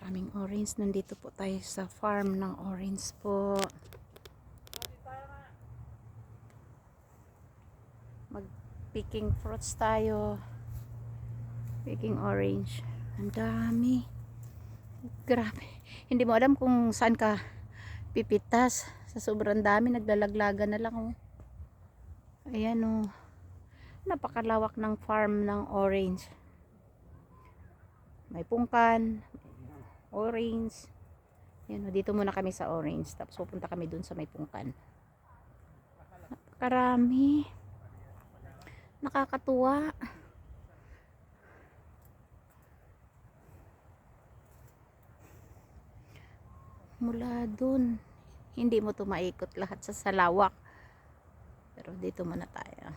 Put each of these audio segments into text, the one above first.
Maraming orange. Nandito po tayo sa farm ng orange po. Mag-picking fruits tayo. Picking orange. Ang dami. Grabe. Hindi mo alam kung saan ka pipitas. Sa sobrang dami, naglalaglaga na lang. Oh. Ayan oh. Napakalawak ng farm ng orange. May pungkan, orange. Ayan oh, dito muna kami sa orange. Tapos pupunta kami dun sa may pungkan. Napakarami. Nakakatuwa. Mula dun, hindi mo to maikot lahat sa salawak. Pero dito muna tayo.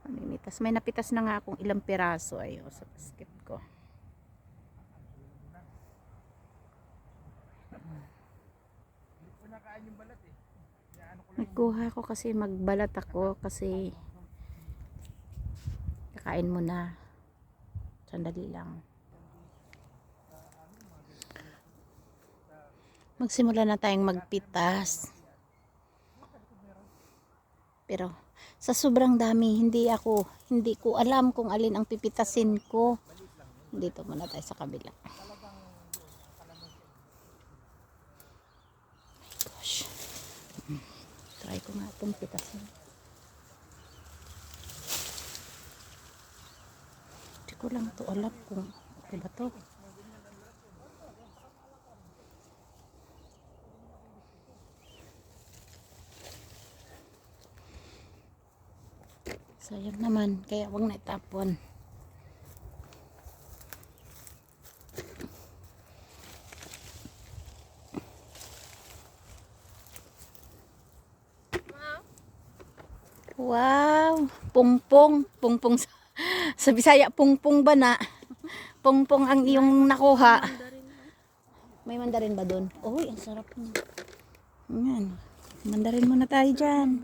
Mamimitas. May napitas na nga akong ilang piraso ayo sa basket ko. Nagkuha ko kasi magbalat ako kasi kakain mo na. Sandali lang. Magsimula na tayong magpitas. Pero sa sobrang dami, hindi ko alam kung alin ang pipitasin ko. Dito muna tayo sa kabila. My gosh. Try ko nga itong pitasin. Hindi ko lang ito alam kung okay ba ito. Sayang naman, kaya wag na itapon. Wow, pungpong, pungpong sa Bisaya, pungpong ba na? Pungpong ang iyong nakuha. May mandarin ba doon? Uy, ang sarap niya. Ayan. Mandarin muna tayo dyan.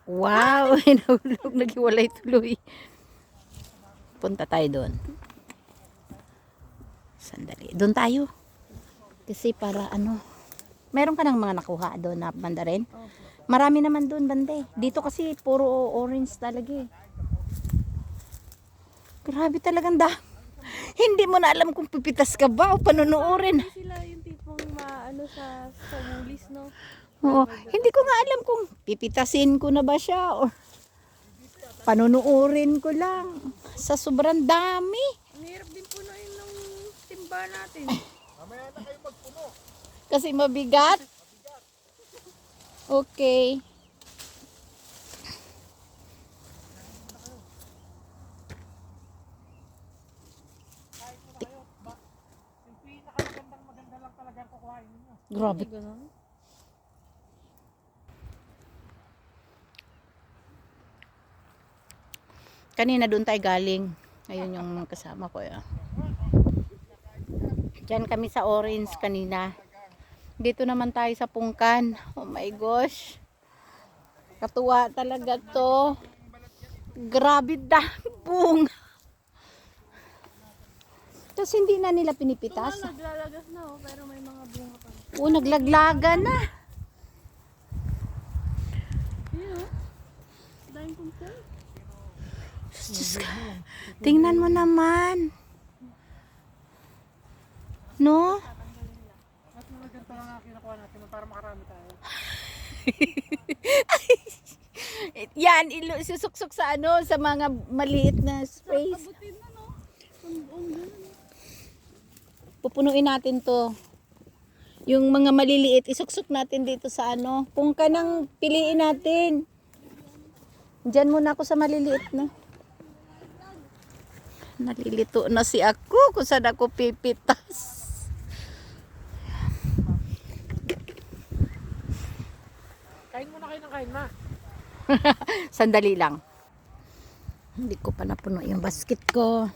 Wow, nahulog, naghiwalay tuloy. Punta tayo doon. Sandali. Doon tayo. Kasi para ano, meron ka ng mga nakuha doon na mandarin? Marami naman doon, bande. Dito kasi puro orange talaga eh. Grabe talagang Hindi mo na alam kung pipitas ka ba o panunuorin. Hindi sila yung tipong maano sa wulis, no? Oo, hindi ko nga alam kung pipitasin ko na ba siya o panunuorin ko lang. Sa sobrang dami. Ang hirap din punuin ng timba natin. Mamaya na kayo magpuno. Kasi mabigat. Okay. Yung pinakamagandang maganda lang talaga ang kukuhain ninyo. Grabe. Ganun. Kanina doon tayo galing. Ayun yung kasama ko. Diyan kami sa orange kanina. Dito naman tayo sa pungkan. Oh my gosh. Katuwa talaga to. Grabe dami bunga. Tapos hindi na nila pinipitas. Naglalagas na oh, pero may mga bunga pa. Oo, naglaglaga na. Yun oh. Dahil kumpul. Diyos ka. Tingnan mo naman. No? At mga ganito lang ang kinukuha natin para makarami tayo. Yan, isusuksok sa ano, sa mga maliit na space. Abutin na no. Pupunuin natin to. Yung mga maliliit, isuksok natin dito sa ano. Kung kanang piliin natin. Diyan muna ako sa maliliit na. Nalilito na si ako kung saan ako pipitas. Kain muna kayo ng kain, ma. Sandali lang. Hindi ko pa napuno yung basket ko.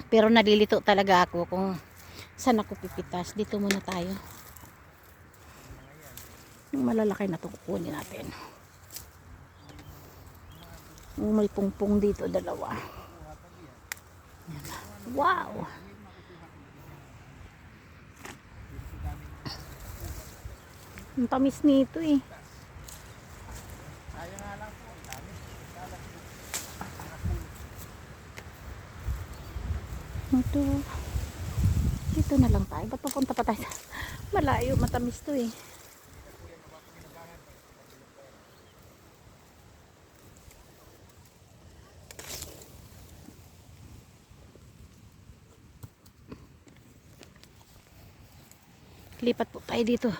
Pero nalilito talaga ako kung saan ako pipitas. Dito muna tayo. Yung malalaki na ito kukunin natin. May pungpong dito, dalawa. Wow! Ang tamis nito eh. Ito. Dito na lang tayo. Ba't papunta pa tayo? Malayo, matamis to eh. Lipat po tayo dito.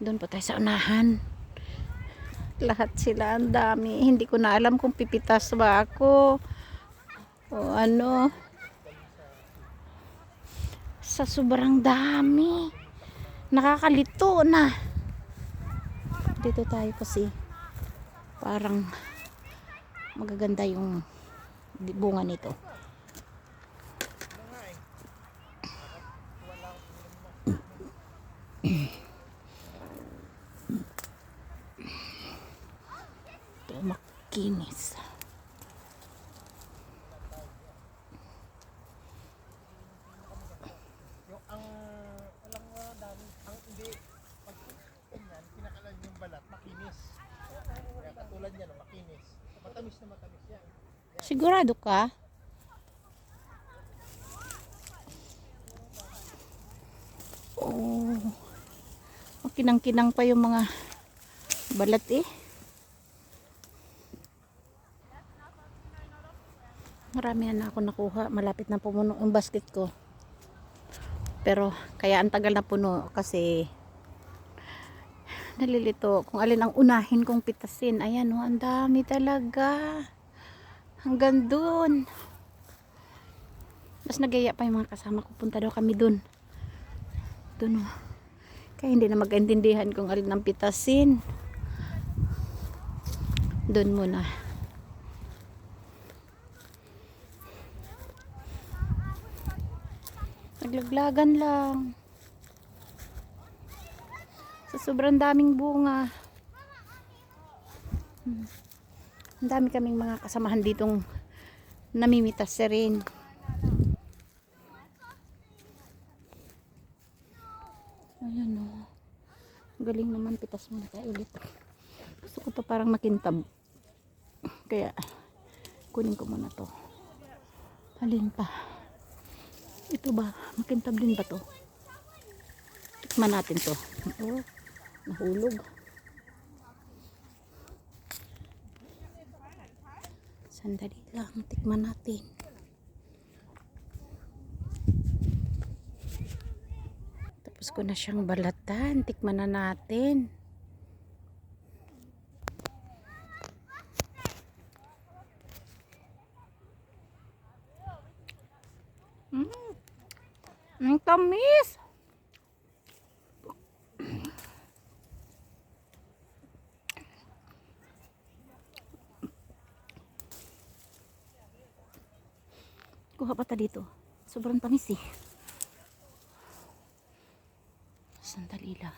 Doon po tayo sa unahan. Lahat sila ang dami. Hindi ko na alam kung pipitas ba ako o ano. Sa sobrang dami. Nakakalito na. Dito tayo kasi parang magaganda yung bunga nito. Ito makinis. Sigurado ka? Oh. Kinang-kinang pa yung mga balat eh. Marami na ako nakuha. Malapit na pumuno yung basket ko. Pero kaya ang tagal na puno kasi nalilito kung alin ang unahin kong pitasin. Ayan oh, ang dami talaga. Hanggang dun. Mas nagaya pa yung mga kasama ko. Punta daw kami dun. Dun oh. Kaya hindi na magkaintindihan kung alin ang pitasin. Dun muna. Naglaglagan lang. Sa sobrang daming bunga. Ang dami kaming mga kasamahan ditong namimitas rin. Ayan o. Galing naman, pitas muna tayo ulit. Gusto ko pa parang makintab. Kaya kunin ko muna to. Alin pa? Ito ba? Makintab din ba to? Tikman natin to. Oh, nahulog. Sandali lang, tikman natin. Tapos ko na siyang balatan. Tikman na natin. Ang tamis! Kuha pa ta dito. Sobrang tamis eh. Sandali lang.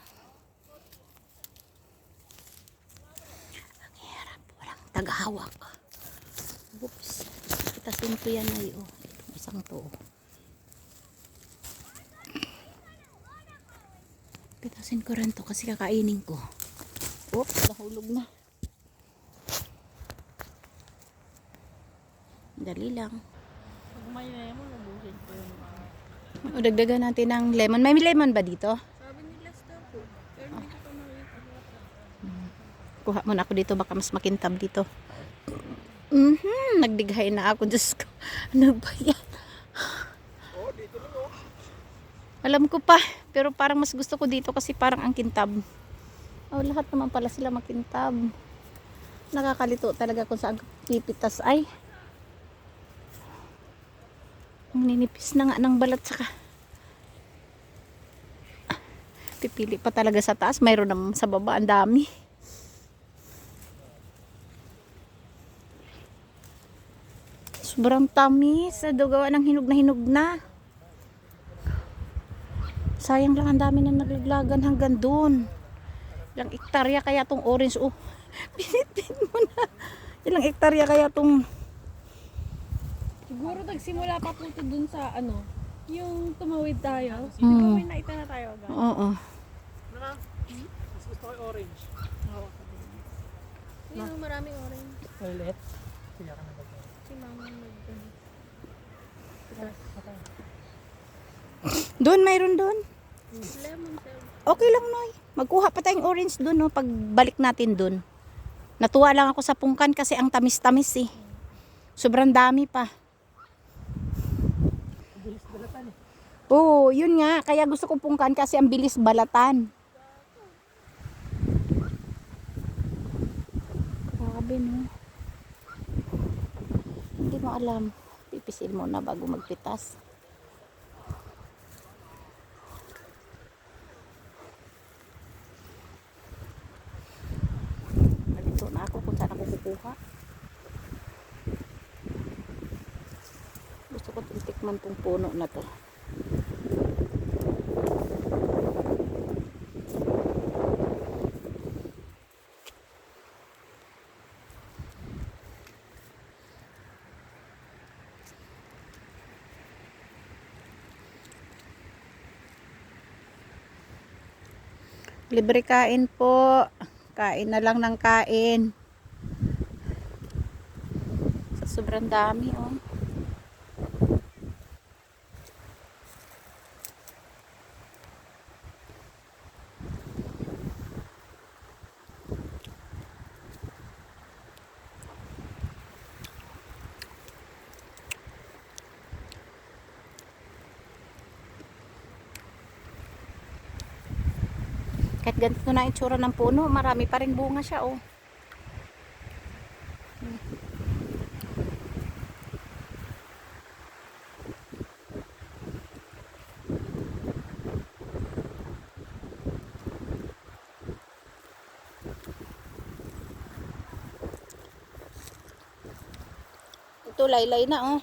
Ang hirap. Walang tagahawak. Oops. Itasin ko yan ay oh. Isang to. Pitasin ko rin to kasi kakainin ko. Oops. Nahulog na. Dali lang. Pag may lemon, nabusin ko yung O, dagdagan natin ng lemon. May lemon ba dito? sabi nila stop po. Pero hindi ko pa makita. Kuha muna ako dito. Baka mas makintab dito. Nagdighay na ako. Diyos ko. Ano ba yan? Alam ko pa. Pero parang mas gusto ko dito kasi parang ang kintab. Oh, lahat naman pala sila makintab. Nakakalito talaga kung saan pipitas ay. Ang ninipis na nga ng balat saka pipili pa talaga sa taas. Mayroon naman sa baba. Ang dami. Sobrang tamis. Gawa ng hinog na hinog na. Sayang lang, ang dami na naglaglagan hanggang doon. Ilang hektarya kaya tong orange. Oh, pinitin mo na. Ilang hektarya kaya tong Siguro nagsimula pa po ito dun sa ano, yung tumawid tayo. Di Mm. ba may nakita na tayo agad? Oo. Ano ma'am? Mas gusto ko yung orange. Yung maraming orange. Violet. Kaya ka na ba? Si mama nag Doon, mayroon doon. lemon sir. Okay lang, Noy. Magkuha pa tayong orange doon, no, pagbalik natin doon. Natuwa lang ako sa pungkan kasi ang tamis-tamis eh. Sobrang dami pa. Bilis balatan eh. Oo, yun nga. Kaya gusto ko pungkan kasi ang bilis balatan. Grabe, no. Hindi mo alam. Pipisil mo na bago magpitas. Nalito na ako kung saan ako kukuha. Gusto ko titikman tong puno na to. Libre kain po. Kain na lang ng kain. Sa sobrang dami, oh. Kahit ganito na itsura ng puno, marami pa rin bunga siya, oh. Ito, laylay na, oh.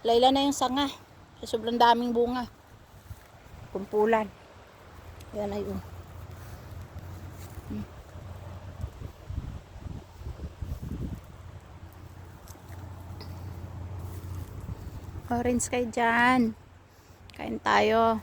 Laylay na yung sanga. Sobrang daming bunga. Kumpulan. Yan ay, oh. Orange kayo dyan. Kain tayo.